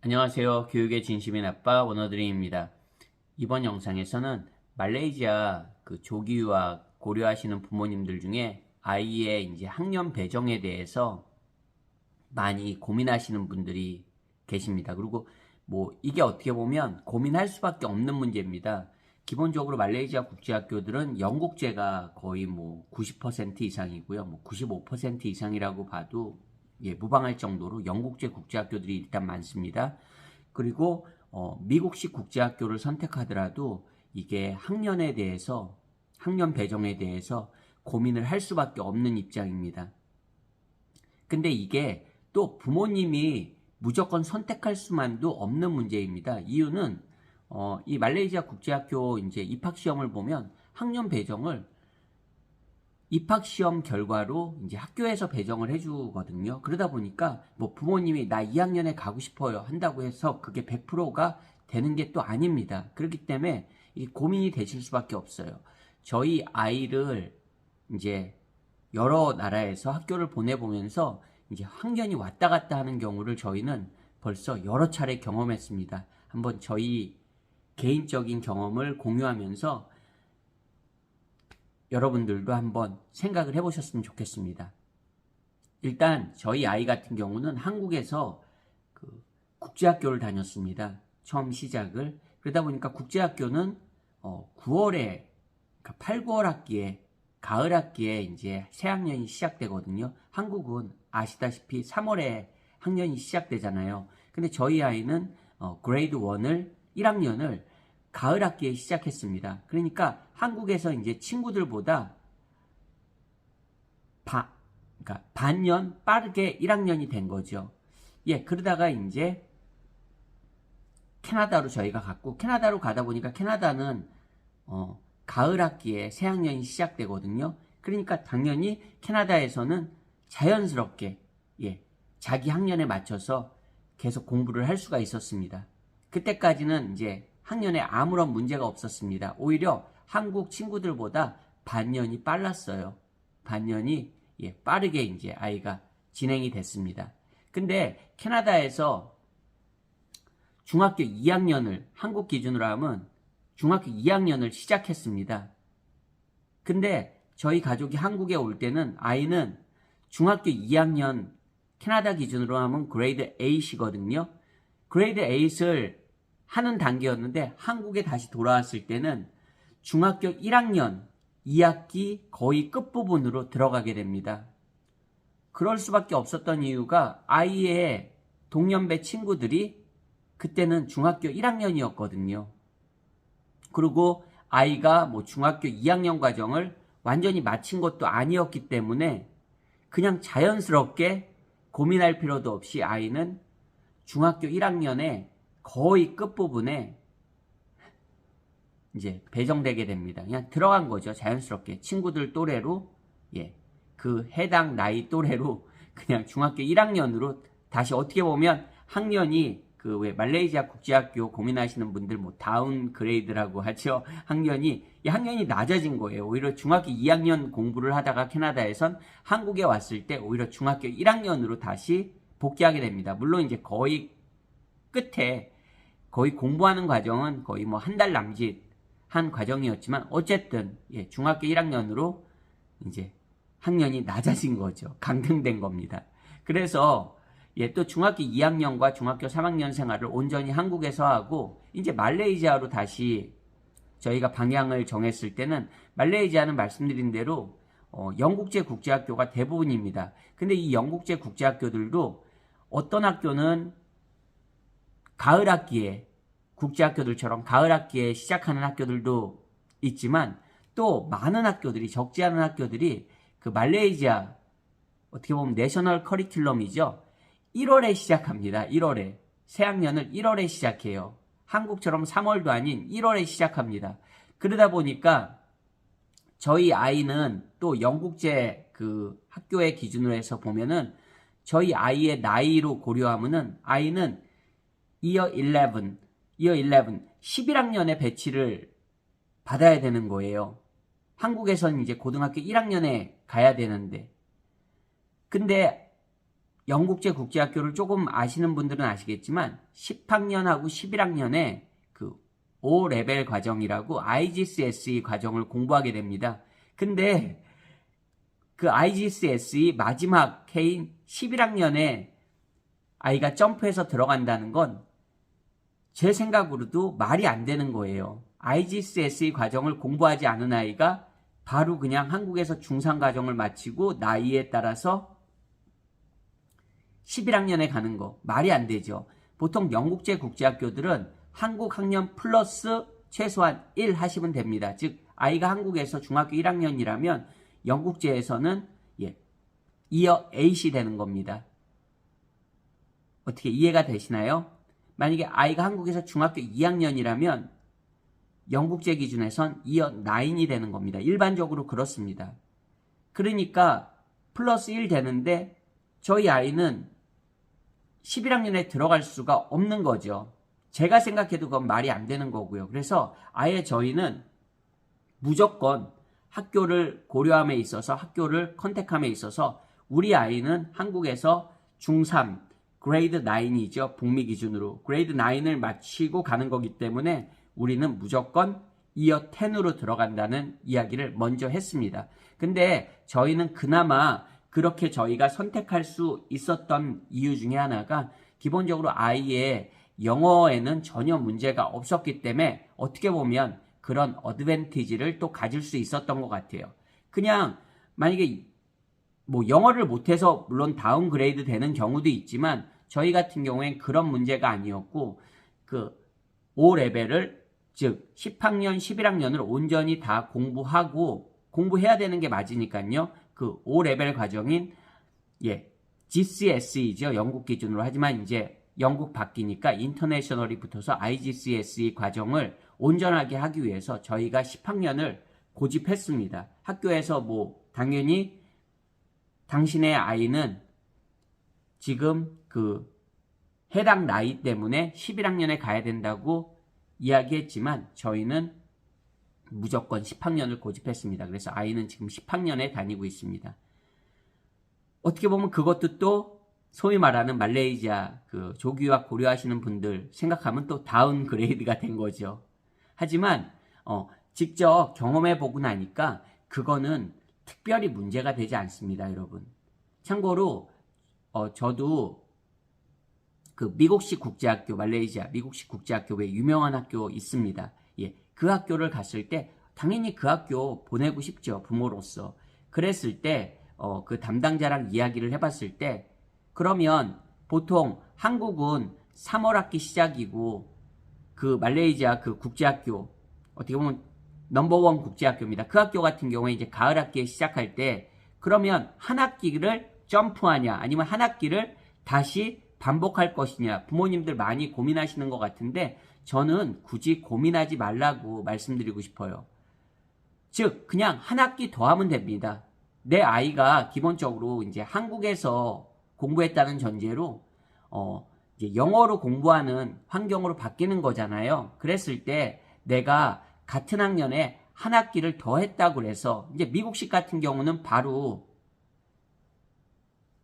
안녕하세요. 교육의 진심인 아빠 원어드림입니다. 이번 영상에서는 말레이시아 조기 유학 고려하시는 부모님들 중에 아이의 이제 학년 배정에 대해서 많이 고민하시는 분들이 계십니다. 그리고 이게 어떻게 보면 고민할 수밖에 없는 문제입니다. 기본적으로 말레이시아 국제학교들은 영국제가 거의 90% 이상이고요. 95% 이상이라고 봐도 무방할 정도로 영국제 국제학교들이 일단 많습니다. 그리고 미국식 국제학교를 선택하더라도 이게 학년에 대해서 학년 배정에 대해서 고민을 할 수밖에 없는 입장입니다. 근데 이게 또 부모님이 무조건 선택할 수만도 없는 문제입니다. 이유는 이 말레이시아 국제학교 이제 입학 시험을 보면 학년 배정을 입학 시험 결과로 이제 학교에서 배정을 해주거든요. 그러다 보니까 부모님이 나 2학년에 가고 싶어요 한다고 해서 그게 100%가 되는 게 또 아닙니다. 그렇기 때문에 이 고민이 되실 수밖에 없어요. 저희 아이를 이제 여러 나라에서 학교를 보내보면서 이제 학년이 왔다 갔다 하는 경우를 저희는 벌써 여러 차례 경험했습니다. 한번 저희 개인적인 경험을 공유하면서 여러분들도 한번 생각을 해보셨으면 좋겠습니다. 일단 저희 아이 같은 경우는 한국에서 국제학교를 다녔습니다. 처음 시작을. 그러다 보니까 국제학교는 9월에, 그러니까 8, 9월 학기에 가을 학기에 이제 새학년이 시작되거든요. 한국은 아시다시피 3월에 학년이 시작되잖아요. 근데 저희 아이는 그레이드 1을 1학년을 가을 학기에 시작했습니다. 그러니까 한국에서 이제 친구들보다 그러니까 반년 빠르게 1학년이 된 거죠. 그러다가 이제 캐나다로 저희가 갔고, 캐나다로 가다 보니까 캐나다는 가을 학기에 새학년이 시작되거든요. 그러니까 당연히 캐나다에서는 자연스럽게 자기 학년에 맞춰서 계속 공부를 할 수가 있었습니다. 그때까지는 이제 학년에 아무런 문제가 없었습니다. 오히려 한국 친구들보다 반년이 빨랐어요. 반년이 빠르게 이제 아이가 진행이 됐습니다. 근데 캐나다에서 중학교 2학년을 한국 기준으로 하면 중학교 2학년을 시작했습니다. 근데 저희 가족이 한국에 올 때는 아이는 중학교 2학년 캐나다 기준으로 하면 그레이드 8이거든요. 그레이드 8을 하는 단계였는데 한국에 다시 돌아왔을 때는 중학교 1학년 2학기 거의 끝부분으로 들어가게 됩니다. 그럴 수밖에 없었던 이유가 아이의 동년배 친구들이 그때는 중학교 1학년이었거든요. 그리고 아이가 중학교 2학년 과정을 완전히 마친 것도 아니었기 때문에 그냥 자연스럽게 고민할 필요도 없이 아이는 중학교 1학년에 거의 끝부분에 이제 배정되게 됩니다. 그냥 들어간 거죠. 자연스럽게 친구들 또래로 그 해당 나이 또래로 그냥 중학교 1학년으로 다시 어떻게 보면 학년이 왜 말레이시아 국제학교 고민하시는 분들 다운 그레이드라고 하죠. 학년이 낮아진 거예요. 오히려 중학교 2학년 공부를 하다가 캐나다에선 한국에 왔을 때 오히려 중학교 1학년으로 다시 복귀하게 됩니다. 물론 이제 거의 끝에 거의 공부하는 과정은 거의 한 달 남짓한 과정이었지만 어쨌든 중학교 1학년으로 이제 학년이 낮아진 거죠. 강등된 겁니다. 그래서 또 중학교 2학년과 중학교 3학년 생활을 온전히 한국에서 하고 이제 말레이시아로 다시 저희가 방향을 정했을 때는 말레이시아는 말씀드린 대로 영국제 국제학교가 대부분입니다. 근데 이 영국제 국제학교들도 어떤 학교는 가을 학기에 국제학교들처럼 가을 학기에 시작하는 학교들도 있지만 또 많은 학교들이 적지 않은 학교들이 그 말레이시아 어떻게 보면 내셔널 커리큘럼이죠. 1월에 시작합니다. 1월에 새학년을 1월에 시작해요. 한국처럼 3월도 아닌 1월에 시작합니다. 그러다 보니까 저희 아이는 또 영국제 그 학교의 기준으로 해서 보면은 저희 아이의 나이로 고려하면은 아이는 Year 11학년에 배치를 받아야 되는 거예요. 한국에서는 이제 고등학교 1학년에 가야 되는데 근데 영국제 국제학교를 조금 아시는 분들은 아시겠지만 10학년하고 11학년에 그 O-레벨 과정이라고 IGCSE 과정을 공부하게 됩니다. 근데 그 IGCSE 마지막 해인 11학년에 아이가 점프해서 들어간다는 건 제 생각으로도 말이 안 되는 거예요. IGCSE 과정을 공부하지 않은 아이가 바로 그냥 한국에서 중3 과정을 마치고 나이에 따라서 11학년에 가는 거 말이 안 되죠. 보통 영국제 국제학교들은 한국 학년 플러스 최소한 1 하시면 됩니다. 즉 아이가 한국에서 중학교 1학년이라면 영국제에서는 이어 8이 되는 겁니다. 어떻게 이해가 되시나요? 만약에 아이가 한국에서 중학교 2학년이라면 영국제 기준에선 이어 9이 되는 겁니다. 일반적으로 그렇습니다. 그러니까 플러스 1 되는데 저희 아이는 11학년에 들어갈 수가 없는 거죠. 제가 생각해도 그건 말이 안 되는 거고요. 그래서 아예 저희는 무조건 학교를 고려함에 있어서 학교를 컨택함에 있어서 우리 아이는 한국에서 중3 그레이드 9이죠. 북미 기준으로 그레이드 9을 마치고 가는 거기 때문에 우리는 무조건 이어 10으로 들어간다는 이야기를 먼저 했습니다. 근데 저희는 그나마 그렇게 저희가 선택할 수 있었던 이유 중에 하나가 기본적으로 아이의 영어에는 전혀 문제가 없었기 때문에 어떻게 보면 그런 어드밴티지를 또 가질 수 있었던 것 같아요. 그냥 만약에 뭐 영어를 못해서 물론 다운그레이드 되는 경우도 있지만 저희 같은 경우엔 그런 문제가 아니었고 그 O-레벨을 즉 10학년, 11학년을 온전히 다 공부해야 되는 게 맞으니까요. 그 O-레벨 과정인 GCSE죠. 영국 기준으로. 하지만 이제 영국 바뀌니까 인터내셔널이 붙어서 IGCSE 과정을 온전하게 하기 위해서 저희가 10학년을 고집했습니다. 학교에서 뭐 당연히 당신의 아이는 지금 그 해당 나이 때문에 11학년에 가야 된다고 이야기했지만 저희는 무조건 10학년을 고집했습니다. 그래서 아이는 지금 10학년에 다니고 있습니다. 어떻게 보면 그것도 또 소위 말하는 말레이시아 그 조기유학 고려하시는 분들 생각하면 또 다운그레이드가 된 거죠. 하지만 직접 경험해 보고 나니까 그거는 특별히 문제가 되지 않습니다, 여러분. 참고로 저도 그 미국식 국제학교, 말레이시아 미국식 국제학교 외에 유명한 학교 있습니다. 그 학교를 갔을 때 당연히 그 학교 보내고 싶죠, 부모로서. 그랬을 때 그 담당자랑 이야기를 해봤을 때 그러면 보통 한국은 3월 학기 시작이고 그 말레이시아 그 국제학교 어떻게 보면 넘버원 국제학교입니다. 그 학교 같은 경우에 이제 가을 학기에 시작할 때 그러면 한 학기를 점프하냐 아니면 한 학기를 다시 반복할 것이냐 부모님들 많이 고민하시는 것 같은데 저는 굳이 고민하지 말라고 말씀드리고 싶어요. 즉 그냥 한 학기 더 하면 됩니다. 내 아이가 기본적으로 이제 한국에서 공부했다는 전제로 이제 영어로 공부하는 환경으로 바뀌는 거잖아요. 그랬을 때 내가 같은 학년에 한 학기를 더 했다고 해서 이제 미국식 같은 경우는 바로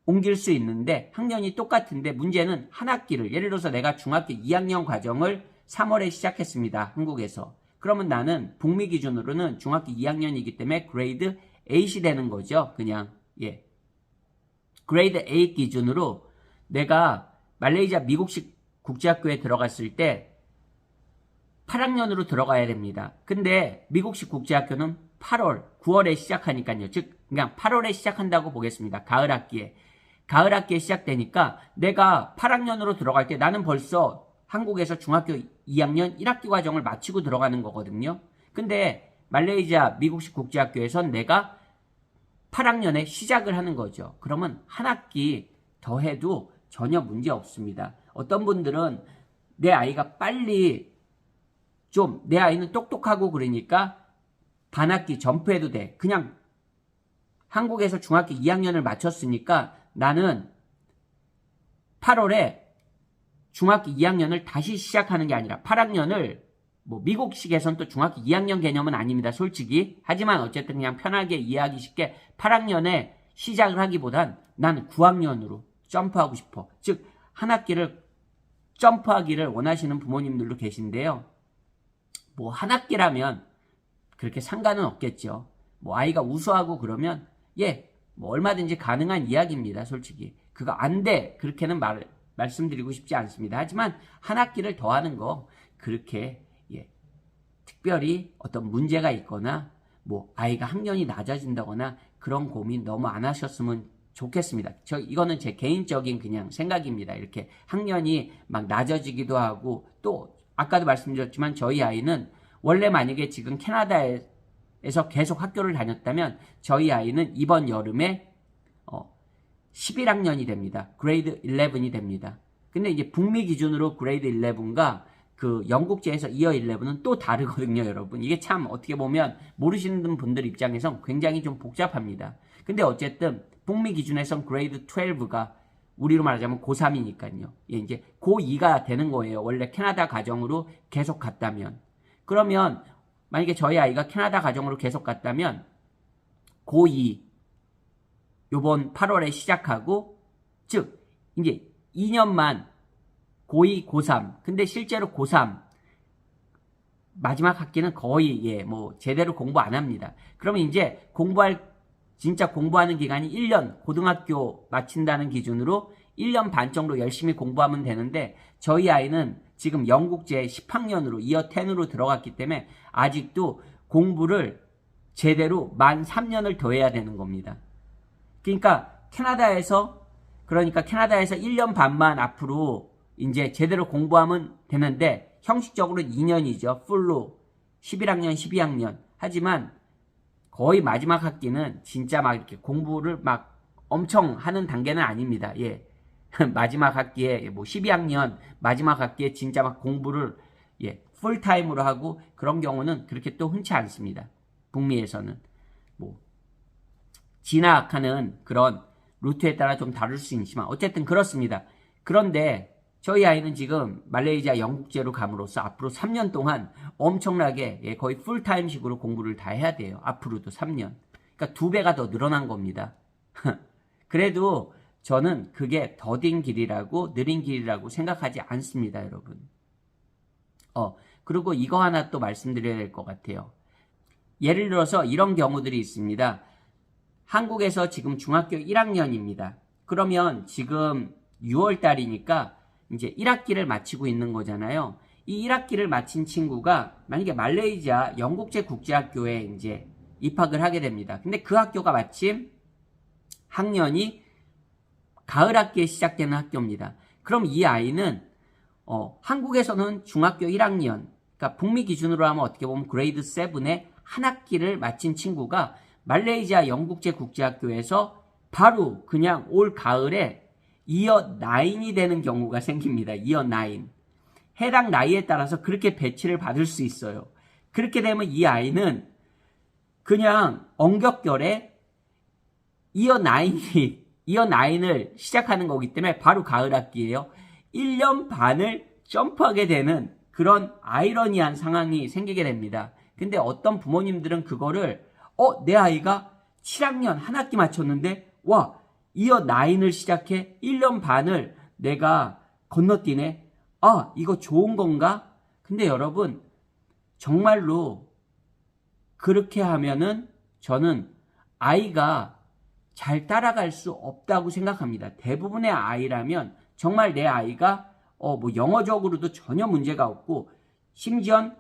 옮길 수 있는데 학년이 똑같은데 문제는 한 학기를 예를 들어서 내가 중학교 2학년 과정을 3월에 시작했습니다. 한국에서. 그러면 나는 북미 기준으로는 중학교 2학년이기 때문에 그레이드 8이 되는 거죠. 그냥 그레이드 8 기준으로 내가 말레이시아 미국식 국제학교에 들어갔을 때 8학년으로 들어가야 됩니다. 근데 미국식 국제학교는 8월, 9월에 시작하니까요. 즉 그냥 8월에 시작한다고 보겠습니다. 가을 학기에 시작되니까 내가 8학년으로 들어갈 때 나는 벌써 한국에서 중학교 2학년 1학기 과정을 마치고 들어가는 거거든요. 근데 말레이시아 미국식 국제학교에선 내가 8학년에 시작을 하는 거죠. 그러면 한 학기 더 해도 전혀 문제 없습니다. 어떤 분들은 내 아이가 빨리 좀 내 아이는 똑똑하고 그러니까 반학기 점프해도 돼. 그냥 한국에서 중학교 2학년을 마쳤으니까 나는 8월에 중학교 2학년을 다시 시작하는 게 아니라 8학년을 뭐 미국식에선 또 중학교 2학년 개념은 아닙니다. 솔직히. 하지만 어쨌든 그냥 편하게 이해하기 쉽게 8학년에 시작을 하기보단 나는 9학년으로 점프하고 싶어. 즉 한 학기를 점프하기를 원하시는 부모님들도 계신데요. 뭐 한 학기라면 그렇게 상관은 없겠죠. 뭐 아이가 우수하고 그러면 뭐 얼마든지 가능한 이야기입니다. 솔직히 그거 안 돼 그렇게는 말씀드리고 싶지 않습니다. 하지만 한 학기를 더 하는 거 그렇게 특별히 어떤 문제가 있거나 뭐 아이가 학년이 낮아진다거나 그런 고민 너무 안 하셨으면 좋겠습니다. 이거는 제 개인적인 그냥 생각입니다. 이렇게 학년이 막 낮아지기도 하고 또 아까도 말씀드렸지만 저희 아이는 원래 만약에 지금 캐나다에서 계속 학교를 다녔다면 저희 아이는 이번 여름에 11학년이 됩니다. 그레이드 11이 됩니다. 근데 이제 북미 기준으로 그레이드 11과 그 영국제에서 이어 11은 또 다르거든요, 여러분. 이게 참 어떻게 보면 모르시는 분들 입장에선 굉장히 좀 복잡합니다. 근데 어쨌든 북미 기준에선 그레이드 12가 우리로 말하자면 고3이니까요. 이제 고2가 되는 거예요. 원래 캐나다 가정으로 계속 갔다면. 그러면 만약에 저희 아이가 캐나다 가정으로 계속 갔다면 고2 요번 8월에 시작하고 즉 이제 2년만 고2, 고3 근데 실제로 고3 마지막 학기는 거의 뭐 제대로 공부 안 합니다. 그러면 이제 진짜 공부하는 기간이 1년 고등학교 마친다는 기준으로 1년 반 정도 열심히 공부하면 되는데 저희 아이는 지금 영국제 10학년으로 이어 10으로 들어갔기 때문에 아직도 공부를 제대로 만 3년을 더 해야 되는 겁니다. 그러니까 캐나다에서 1년 반만 앞으로 이제 제대로 공부하면 되는데 형식적으로 2년이죠. 풀로 11학년, 12학년. 하지만 거의 마지막 학기는 진짜 막 이렇게 공부를 막 엄청 하는 단계는 아닙니다. 마지막 학기에 뭐 12학년 마지막 학기에 진짜 막 공부를 풀타임으로 하고 그런 경우는 그렇게 또 흔치 않습니다. 북미에서는 뭐 진학하는 그런 루트에 따라 좀 다를 수 있지만 어쨌든 그렇습니다. 그런데 저희 아이는 지금 말레이시아 영국제로 감으로써 앞으로 3년 동안 엄청나게 거의 풀타임식으로 공부를 다 해야 돼요. 앞으로도 3년. 그러니까 2배가 더 늘어난 겁니다. 그래도 저는 그게 더딘 길이라고 느린 길이라고 생각하지 않습니다, 여러분. 그리고 이거 하나 또 말씀드려야 될 것 같아요. 예를 들어서 이런 경우들이 있습니다. 한국에서 지금 중학교 1학년입니다. 그러면 지금 6월 달이니까 이제 1학기를 마치고 있는 거잖아요. 이 1학기를 마친 친구가 만약에 말레이시아 영국제 국제학교에 이제 입학을 하게 됩니다. 근데 그 학교가 마침 학년이 가을 학기에 시작되는 학교입니다. 그럼 이 아이는 한국에서는 중학교 1학년, 그러니까 북미 기준으로 하면 어떻게 보면 그레이드 7의 한 학기를 마친 친구가 말레이시아 영국제 국제학교에서 바로 그냥 올 가을에 이어 9이 되는 경우가 생깁니다. 이어 9. 해당 나이에 따라서 그렇게 배치를 받을 수 있어요. 그렇게 되면 이 아이는 그냥 엉겹결에 이어 9을 시작하는 거기 때문에 바로 가을 학기예요. 1년 반을 점프하게 되는 그런 아이러니한 상황이 생기게 됩니다. 근데 어떤 부모님들은 그거를 내 아이가 7학년 한 학기 마쳤는데 이어 9을 시작해 1년 반을 내가 건너뛰네. 이거 좋은 건가? 근데 여러분 정말로 그렇게 하면은 저는 아이가 잘 따라갈 수 없다고 생각합니다. 대부분의 아이라면 정말 내 아이가 뭐 영어적으로도 전혀 문제가 없고 심지어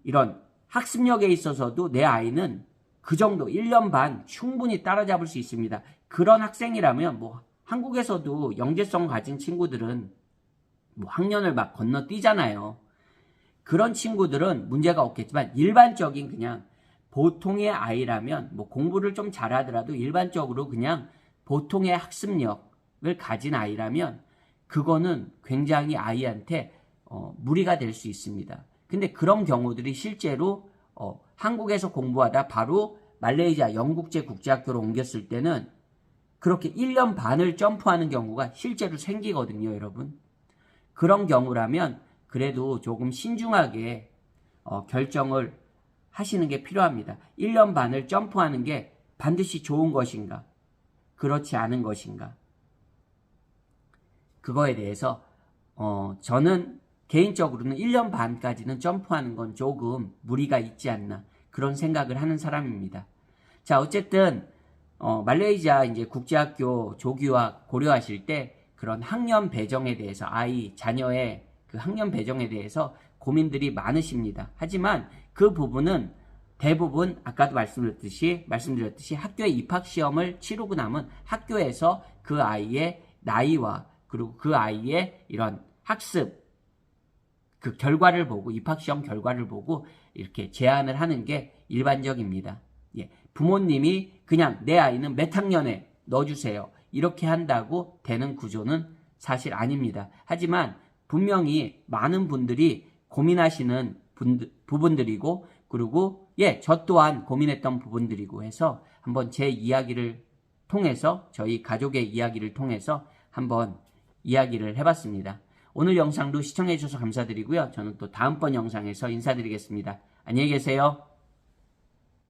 이런 학습력에 있어서도 내 아이는 그 정도 1년 반 충분히 따라잡을 수 있습니다. 그런 학생이라면 뭐 한국에서도 영재성 가진 친구들은 뭐 학년을 막 건너뛰잖아요. 그런 친구들은 문제가 없겠지만 일반적인 그냥 보통의 아이라면 뭐 공부를 좀 잘하더라도 일반적으로 그냥 보통의 학습력을 가진 아이라면 그거는 굉장히 아이한테 무리가 될 수 있습니다. 근데 그런 경우들이 실제로 한국에서 공부하다 바로 말레이시아 영국제 국제학교로 옮겼을 때는 그렇게 1년 반을 점프하는 경우가 실제로 생기거든요, 여러분. 그런 경우라면 그래도 조금 신중하게 결정을 하시는 게 필요합니다. 1년 반을 점프하는 게 반드시 좋은 것인가? 그렇지 않은 것인가? 그거에 대해서 저는 개인적으로는 1년 반까지는 점프하는 건 조금 무리가 있지 않나 그런 생각을 하는 사람입니다. 자, 어쨌든 말레이시아 이제 국제학교 조기유학 고려하실 때 그런 학년 배정에 대해서 자녀의 그 학년 배정에 대해서 고민들이 많으십니다. 하지만 그 부분은 대부분 아까도 말씀드렸듯이 학교에 입학 시험을 치르고 나면 학교에서 그 아이의 나이와 그리고 그 아이의 이런 학습 그 결과를 보고 입학 시험 결과를 보고 이렇게 제안을 하는 게 일반적입니다. 예, 부모님이 그냥 내 아이는 몇 학년에 넣어주세요. 이렇게 한다고 되는 구조는 사실 아닙니다. 하지만 분명히 많은 분들이 고민하시는 부분들이고 그리고 저 또한 고민했던 부분들이고 해서 한번 제 이야기를 통해서 저희 가족의 이야기를 통해서 한번 이야기를 해봤습니다. 오늘 영상도 시청해주셔서 감사드리고요. 저는 또 다음번 영상에서 인사드리겠습니다. 안녕히 계세요.